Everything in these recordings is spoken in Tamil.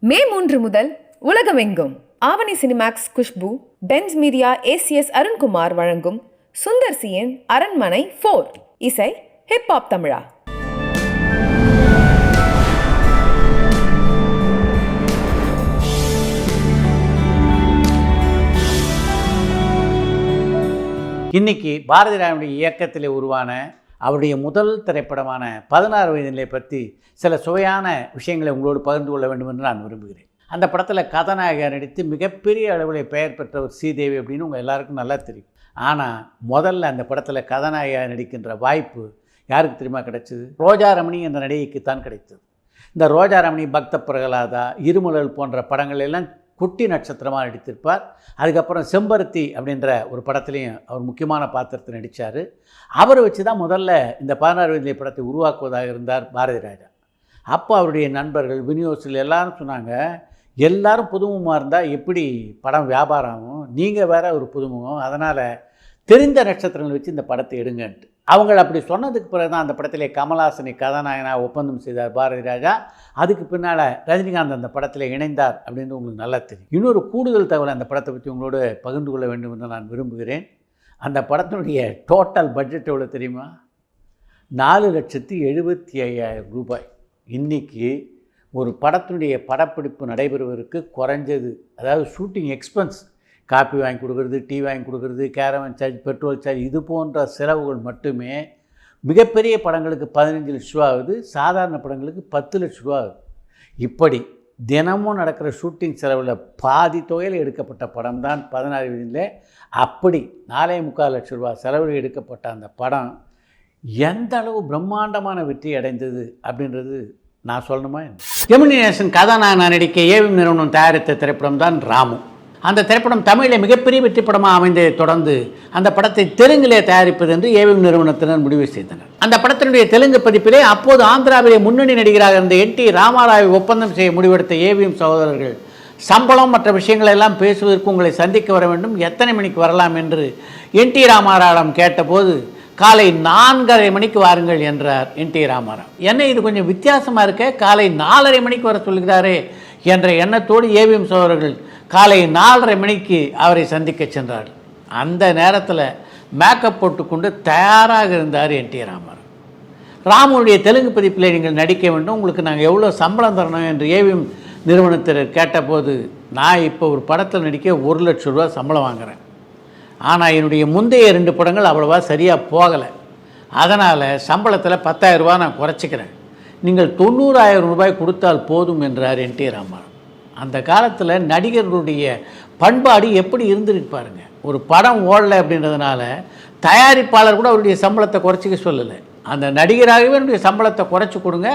மே 3 முதல் உலகமெங்கும் Avni Cinemax Khushbu, Benz media ACS Arunkumar வழங்கும் சுந்தர் சியின் அரண்மனை 4 இசை ஹிப்ஹாப் தமிழா. இன்னைக்கு பாரதி ராயனுடைய இயக்கத்தில் உருவான அவருடைய முதல் திரைப்படமான 16 வயதிலே பற்றி சில சுவையான விஷயங்களை உங்களோடு பகிர்ந்து கொள்ள வேண்டும் என்று நான் விரும்புகிறேன். அந்த படத்தில் கதாநாயகர் நடித்து மிகப்பெரிய அளவில் பெயர் பெற்றவர் ஸ்ரீதேவி அப்படின்னு உங்கள் எல்லாருக்கும் நல்லா தெரியும். ஆனால் முதல்ல அந்த படத்தில் கதாநாயகர் நடிக்கின்ற வாய்ப்பு யாருக்கு தெரியுமா கிடைச்சது? ரோஜா ரமணி என்ற நடிகைக்குத்தான் கிடைத்தது. இந்த ரோஜா ரமணி, பக்த பிரகலாதா, இருமலல் போன்ற படங்கள் எல்லாம் குட்டி நட்சத்திரமாக நடித்திருப்பார். அதுக்கப்புறம் செம்பருத்தி அப்படின்ற ஒரு படத்துலையும் அவர் முக்கியமான பாத்திரத்தை நடித்தார். அவரை வச்சு தான் முதல்ல இந்த 16 வயதிலே படத்தை உருவாக்குவதாக இருந்தார் பாரதி ராஜா. அப்போ அவருடைய நண்பர்கள் விநியோகத்தில் எல்லாரும் சொன்னாங்க, எல்லாரும் புதுமுகமாக இருந்தால் எப்படி படம் வியாபாரம் ஆகும், நீங்கள் வேற ஒரு புதுமுகம், அதனால் தெரிந்த நட்சத்திரங்கள் வச்சு இந்த படத்தை எடுங்கன்ட்டு அவங்க அப்படி சொன்னதுக்கு பிறகு தான் அந்த படத்திலே கமல்ஹாசனை கதாநாயகனாக ஒப்பந்தம் செய்தார் பாரதி ராஜா. அதுக்கு பின்னால் ரஜினிகாந்த் அந்த படத்தில் இணைந்தார் அப்படின்னு உங்களுக்கு நல்லா தெரியும். இன்னொரு கூடுதல் தகவல் அந்த படத்தை பற்றி உங்களோடு பகிர்ந்து கொள்ள வேண்டும் என்று நான் விரும்புகிறேன். அந்த படத்தினுடைய டோட்டல் பட்ஜெட் எவ்வளோ தெரியுமா? 4,75,000 ரூபாய். இன்றைக்கி ஒரு படத்தினுடைய படப்பிடிப்பு நடைபெறுவதற்கு குறைஞ்சது, அதாவது ஷூட்டிங் எக்ஸ்பென்ஸ், காப்பி வாங்கி கொடுக்குறது, டீ வாங்கி கொடுக்குறது, கேரவன் சார்ஜ், பெட்ரோல் சார்ஜ், இது போன்ற செலவுகள் மட்டுமே மிகப்பெரிய படங்களுக்கு 15 லட்ச ரூபா ஆகுது, சாதாரண படங்களுக்கு 10 லட்ச ரூபா ஆகுது. இப்படி தினமும் நடக்கிற ஷூட்டிங் செலவில் பாதி தொகையில் எடுக்கப்பட்ட படம் தான் 16 வயதிலே. அப்படி 4,45 லட்ச ரூபா செலவில் எடுக்கப்பட்ட அந்த படம் எந்த அளவு பிரம்மாண்டமான வெற்றி அடைந்தது அப்படின்றது நான் சொல்லணுமா? ஜெமினி நேசன் கதாநாயகன் நடிக்க ஏவிஎம் நிறுவனம் தயாரித்த திரைப்படம் தான் ராமு. அந்த திரைப்படம் தமிழில் மிகப்பெரிய வெற்றி படமாக அமைந்ததை தொடர்ந்து அந்த படத்தை தெலுங்கிலே தயாரிப்பது என்று ஏவிஎம் நிறுவனத்தினர் முடிவு செய்தனர். அந்த படத்தினுடைய தெலுங்கு பதிப்பிலே அப்போது ஆந்திராவிலே முன்னணி நடிகராக இருந்த என் டி ராமாராவை ஒப்பந்தம் செய்ய முடிவெடுத்த ஏவிஎம் சகோதரர்கள், சம்பளம் மற்ற விஷயங்கள் எல்லாம் பேசுவதற்கு உங்களை சந்திக்க வர வேண்டும், எத்தனை மணிக்கு வரலாம் என்று என் டி ராமாராவிடம் கேட்டபோது, காலை 4:30 மணிக்கு வாருங்கள் என்றார் என் டி ராமாராவ். என்ன இது கொஞ்சம் வித்தியாசமாக இருக்க, காலை 4:30 மணிக்கு வர சொல்கிறாரே என்ற எண்ணத்தோடு ஏவிஎம் சகோதரர்கள் காலை 4:30 மணிக்கு அவரை சந்திக்க சென்றார்கள். அந்த நேரத்தில் மேக்கப் போட்டுக்கொண்டு தயாராக இருந்தார் என் டி ராமாராவ். ராமுடைய தெலுங்கு பதிப்பில் நீங்கள் நடிக்க வேண்டும், உங்களுக்கு நாங்கள் எவ்வளோ சம்பளம் தரணும் என்று ஏவிஎம் நிறுவனத்தினர் கேட்டபோது, நான் இப்போ ஒரு படத்தில் நடிக்க 1 லட்ச ரூபா சம்பளம் வாங்குகிறேன், ஆனால் என்னுடைய முந்தைய 2 படங்கள் அவ்வளோவா சரியாக போகலை, அதனால் சம்பளத்தில் 10,000 ரூபா நான் குறைச்சிக்கிறேன், நீங்கள் 90,000 ரூபாய் கொடுத்தால் போதும் என்றார் என் டி ராமாராவ். அந்த காலத்தில் நடிகர்களுடைய பண்பாடு எப்படி இருந்துருக்கு பாருங்க. ஒரு படம் ஓடலை அப்படின்றதுனால தயாரிப்பாளர் கூட அவருடைய சம்பளத்தை குறைச்சிக்க சொல்லலை. அந்த நடிகராகவே என்னுடைய சம்பளத்தை குறைச்சி கொடுங்க,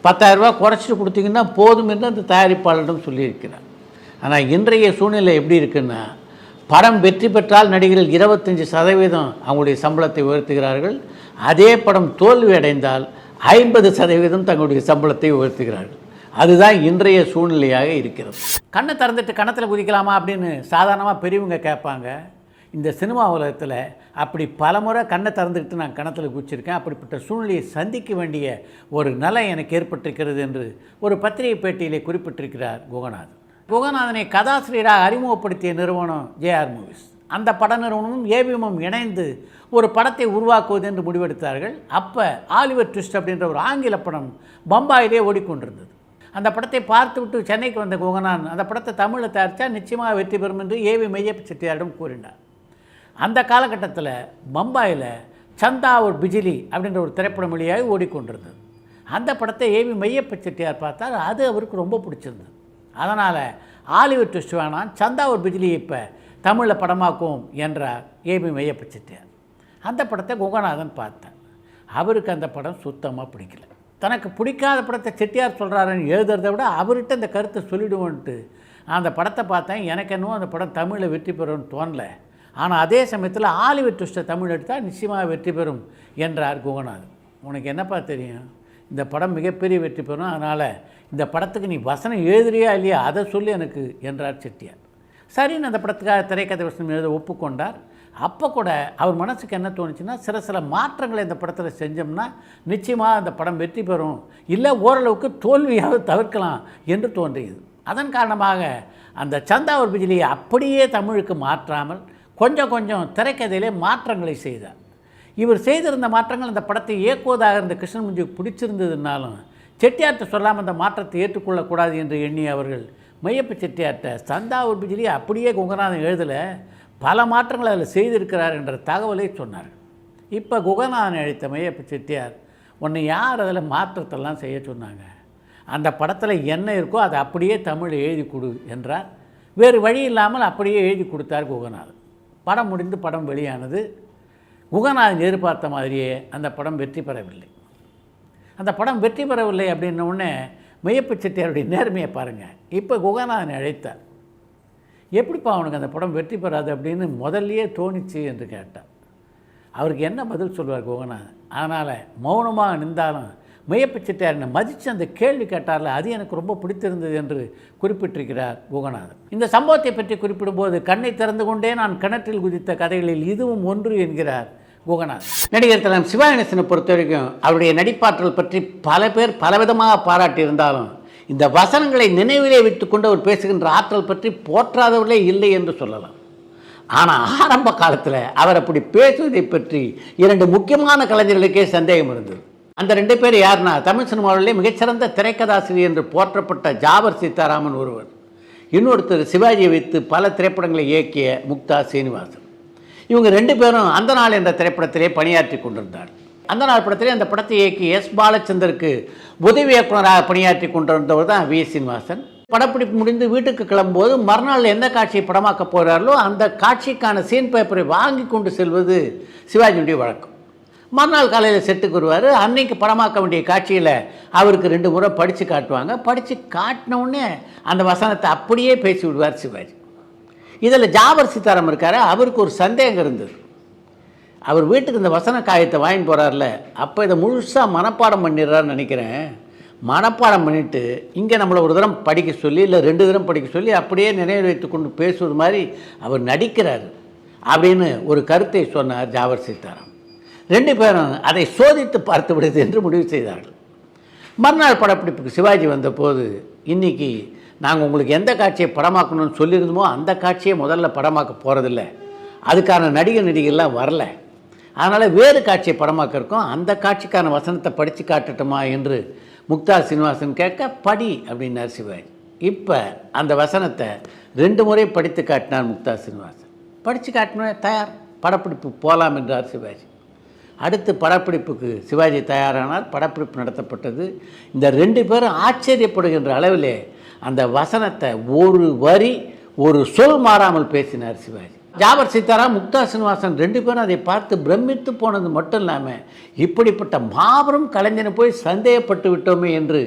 10,000 ரூபா குறைச்சிட்டு கொடுத்தீங்கன்னா போதும் என்று அந்த தயாரிப்பாளரிடம் சொல்லியிருக்கிறார். ஆனால் இன்றைய சூழ்நிலை எப்படி இருக்குன்னா, படம் வெற்றி பெற்றால் நடிகர்கள் 25% அவங்களுடைய சம்பளத்தை உயர்த்துகிறார்கள், அதே படம் தோல்வி அடைந்தால் 50% தங்களுடைய சம்பளத்தை உயர்த்துகிறார்கள். அதுதான் இன்றைய சூழ்நிலையாக இருக்கிறது. கண்ணை திறந்துட்டு கணத்தில் குதிக்கலாமா அப்படின்னு சாதாரணமாக பெரியவங்க கேட்பாங்க. இந்த சினிமா உலகத்தில் அப்படி பலமுறை கண்ணை திறந்துக்கிட்டு நான் கணத்தில் குதிச்சிருக்கேன். அப்படிப்பட்ட சூழ்நிலையை சந்திக்க வேண்டிய ஒரு நிலை எனக்கு ஏற்பட்டிருக்கிறது என்று ஒரு பத்திரிகை பேட்டியிலே குறிப்பிட்டிருக்கிறார் குகநாதன். குகநாதனை கதாசிரியராக அறிமுகப்படுத்திய நிறுவனம் ஜேஆர் மூவிஸ். அந்த பட நிறுவனமும் ஏவிஎம்மும் இணைந்து ஒரு படத்தை உருவாக்குவது என்று முடிவெடுத்தார்கள். அப்போ ஆலிவர் ட்விஸ்ட் அப்படின்ற ஒரு ஆங்கில படம் பம்பாயிலே ஓடிக்கொண்டிருந்தது. அந்த படத்தை பார்த்துவிட்டு சென்னைக்கு வந்த குகநாதன் அந்த படத்தை தமிழில் தயாரித்தா நிச்சயமாக வெற்றி பெறும் என்று ஏவி மெய்யப்ப செட்டியாரிடம் கூறினார். அந்த காலகட்டத்தில் பம்பாயில் சந்தா ஒரு பிஜிலி அப்படின்ற ஒரு திரைப்படம் வழியாக ஓடிக்கொண்டிருந்தது. அந்த படத்தை ஏவி மெய்யப்ப செட்டியார் பார்த்தார், அது அவருக்கு ரொம்ப பிடிச்சிருந்தது. அதனால் ஆலிவர் ட்விஸ்ட் வேணாம், சந்தா ஒரு பிஜிலியை இப்போ தமிழில் படமாக்குவோம் என்றார் ஏவி மெய்யப்ப செட்டியார். அந்த படத்தை குகநாதன் பார்த்தார். அவருக்கு அந்த படம் சுத்தமாக பிடிக்கல. தனக்கு பிடிக்காத படத்தை செட்டியார் சொல்கிறாருன்னு எழுதுறதை விட அவர்கிட்ட இந்த கருத்தை சொல்லிவிடுவோன்ட்டு அந்த படத்தை பார்த்தேன். எனக்கு என்னவோ அந்த படம் தமிழில் வெற்றி பெறும்னு தோணலை, ஆனால் அதே சமயத்தில் ஆலிவர் ட்விஸ்ட்டை தமிழ் எடுத்தால் நிச்சயமாக வெற்றி பெறும் என்றார் குகநாதன். உனக்கு என்னப்பா தெரியும், இந்த படம் மிகப்பெரிய வெற்றி பெறும், அதனால் இந்த படத்துக்கு நீ வசனம் எழுதுறியா இல்லையா அதை சொல்லி எனக்கு என்றார் செட்டியார். சரின்னு அந்த படத்துக்காக திரைக்கதை வசனம் எழுத ஒப்புக்கொண்டார். அப்போ கூட அவர் மனசுக்கு என்ன தோணுச்சுன்னா, சில மாற்றங்களை இந்த படத்தில் செஞ்சோம்னா நிச்சயமாக அந்த படம் வெற்றி பெறும், இல்லை ஓரளவுக்கு தோல்வியாக தவிர்க்கலாம் என்று தோன்றியது. அதன் காரணமாக அந்த சந்தா ஒரு பிஜிலியை அப்படியே தமிழுக்கு மாற்றாமல் கொஞ்சம் கொஞ்சம் திரைக்கதையிலே மாற்றங்களை செய்தார். இவர் செய்திருந்த மாற்றங்கள் அந்த படத்தை இயக்குவதாக இருந்த கிருஷ்ணமுஞ்சிக்கு பிடிச்சிருந்ததுனாலும் செட்டியார்ட்ட சொல்லாமல் அந்த மாற்றத்தை ஏற்றுக்கொள்ளக்கூடாது என்று எண்ணி அவர்கள் மையப்ப செட்டியார்ட்ட சந்தா ஒரு பிஜிலியை அப்படியே குகநாதன் எழுதலை, பல மாற்றங்களை அதில் செய்திருக்கிறார் என்ற தகவலை சொன்னார். இப்போ குகநாதன் அழைத்த மையப்ப செட்டியார், உன்னை யார் அதில் மாற்றத்தெல்லாம் செய்ய சொன்னாங்க, அந்த படத்தில் என்ன இருக்கோ அதை அப்படியே தமிழ் எழுதி கொடு என்றார். வேறு வழி இல்லாமல் அப்படியே எழுதி கொடுத்தார் குகநாதன். படம் முடிந்து படம் வெளியானது. குகநாதன் எதிர்பார்த்த மாதிரியே அந்த படம் வெற்றி பெறவில்லை. அந்த படம் வெற்றி பெறவில்லை அப்படின்ன உடனே மையப்ப செட்டியாருடைய நேர்மையை பாருங்கள். இப்போ குகநாதனை அழைத்தார். எப்படிப்பா அவனுக்கு அந்த படம் வெற்றி பெறாது அப்படின்னு முதல்லையே தோணிச்சு என்று கேட்டார். அவருக்கு என்ன பதில் சொல்வார் குகநாதன்? அதனால் மௌனமாக நின்றாலும் மையப்ப செட்டியார் என்னை மதித்து அந்த கேள்வி கேட்டார்ல, அது எனக்கு ரொம்ப பிடித்திருந்தது என்று குறிப்பிட்டிருக்கிறார் குகநாதன். இந்த சம்பவத்தை பற்றி குறிப்பிடும்போது கண்ணை திறந்து கொண்டே நான் கிணற்றில் குதித்த கதைகளில் இதுவும் ஒன்று என்கிறார் குகநாதன். நடிகர் தலைவர் சிவா கணேசனை பொறுத்த வரைக்கும் அவருடைய நடிப்பாற்றல் பற்றி பல பேர் பலவிதமாக பாராட்டியிருந்தாலும் இந்த வசனங்களை நினைவிலே வைத்துக்கொண்டு அவர் பேசுகின்ற ஆற்றல் பற்றி போற்றாதவர்களே இல்லை என்று சொல்லலாம். ஆனால் ஆரம்ப காலத்தில் அவர் அப்படி பேசுவதை பற்றி 2 முக்கியமான கலைஞர்களுக்கே சந்தேகம் இருந்தது. அந்த 2 பேர் யாருன்னா, தமிழ் சினிமாவிலே மிகச்சிறந்த திரைக்கதாசிரியர் என்று போற்றப்பட்ட ஜாவர் சீதாராமன் ஒருவர், இன்னொருத்தர் சிவாஜியை வைத்து பல திரைப்படங்களை இயக்கிய முக்தா சீனிவாசன். இவங்க 2 பேரும் அந்த நாள் என்ற திரைப்படத்திலே பணியாற்றி கொண்டிருந்தார். அந்த நாள் படத்திலே அந்த படத்தை இயக்கி எஸ் பாலச்சந்தருக்கு உதவி இயக்குநராக பணியாற்றி கொண்டிருந்தவர் தான் வி சீனிவாசன். படப்பிடிப்பு முடிந்து வீட்டுக்கு கிளம்பும்போது மறுநாள் எந்த காட்சியை படமாக்க போகிறார்களோ அந்த காட்சிக்கான சீன் பேப்பரை வாங்கி கொண்டு செல்வது சிவாஜியுடைய வழக்கம். மறுநாள் காலையில் செட்டுக்கு வருவார். அன்னைக்கு படமாக்க வேண்டிய காட்சியில் அவருக்கு 2 முறை படித்து காட்டுவாங்க. படித்து காட்டினவுடனே அந்த வசனத்தை அப்படியே பேசி விடுவார் சிவாஜி. இதில் ஜாவர் சீதாராமன் இருக்கார், அவருக்கு ஒரு சந்தேகம் இருந்தது. அவர் வீட்டுக்கு இந்த வசன காயத்தை வாங்கி போகிறார்ல, அப்போ இதை முழுசாக மனப்பாடம் பண்ணிடுறாருன்னு நினைக்கிறேன். மனப்பாடம் பண்ணிவிட்டு இங்கே நம்மளை ஒரு தரம் படிக்க சொல்லி இல்லை 2 தரம் படிக்க சொல்லி அப்படியே நினைவு வைத்து கொண்டு பேசுவது மாதிரி அவர் நடிக்கிறார் அப்படின்னு ஒரு கருத்தை சொன்னார் ஜாவர் சீதாராமன். 2 பேரும் அதை சோதித்து பார்த்து விடுது என்று முடிவு செய்தார்கள். மறுநாள் படப்பிடிப்புக்கு சிவாஜி வந்தபோது, இன்றைக்கி நாங்கள் உங்களுக்கு எந்த காட்சியை படமாக்கணும்னு சொல்லியிருந்தோமோ அந்த காட்சியை முதல்ல படமாக்க போகிறதில்ல, அதுக்கான நடிகர்லாம் வரல, அதனால் வேறு காட்சியை படமாக்க இருக்கோம், அந்த காட்சிக்கான வசனத்தை படித்து காட்டட்டுமா என்று முக்தா சீனிவாசன் கேட்க, படி அப்படின்னார் சிவாஜி. இப்போ அந்த வசனத்தை 2 முறை படித்து காட்டினார் முக்தா சீனிவாசன். படித்து காட்டினோடனே தயார், படப்பிடிப்பு போகலாம் என்றார் சிவாஜி. அடுத்து படப்பிடிப்புக்கு சிவாஜி தயாரானார். படப்பிடிப்பு நடத்தப்பட்டது. இந்த 2 பேரும் ஆச்சரியப்படுகின்ற அளவிலே அந்த வசனத்தை ஒரு வரி ஒரு சொல் மாறாமல் பேசினார் சிவாஜி. ஜாவர் சீதாராம் முக்தா சீனிவாசன் 2 பேரும் அதை பார்த்து பிரமித்து போனது மட்டும் இல்லாமல், இப்படிப்பட்ட மாபெரும் கலைஞனை போய் சந்தேகப்பட்டு விட்டோமே என்று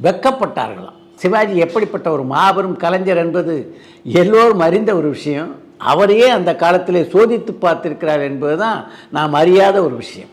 வெக்கப்பட்டார்களாம். சிவாஜி எப்படிப்பட்ட ஒரு மாபெரும் கலைஞர் என்பது எல்லோரும் அறிந்த ஒரு விஷயம். அவரையே அந்த காலத்திலே சோதித்து பார்த்திருக்கிறார் என்பது தான் நாம் அறியாத ஒரு விஷயம்.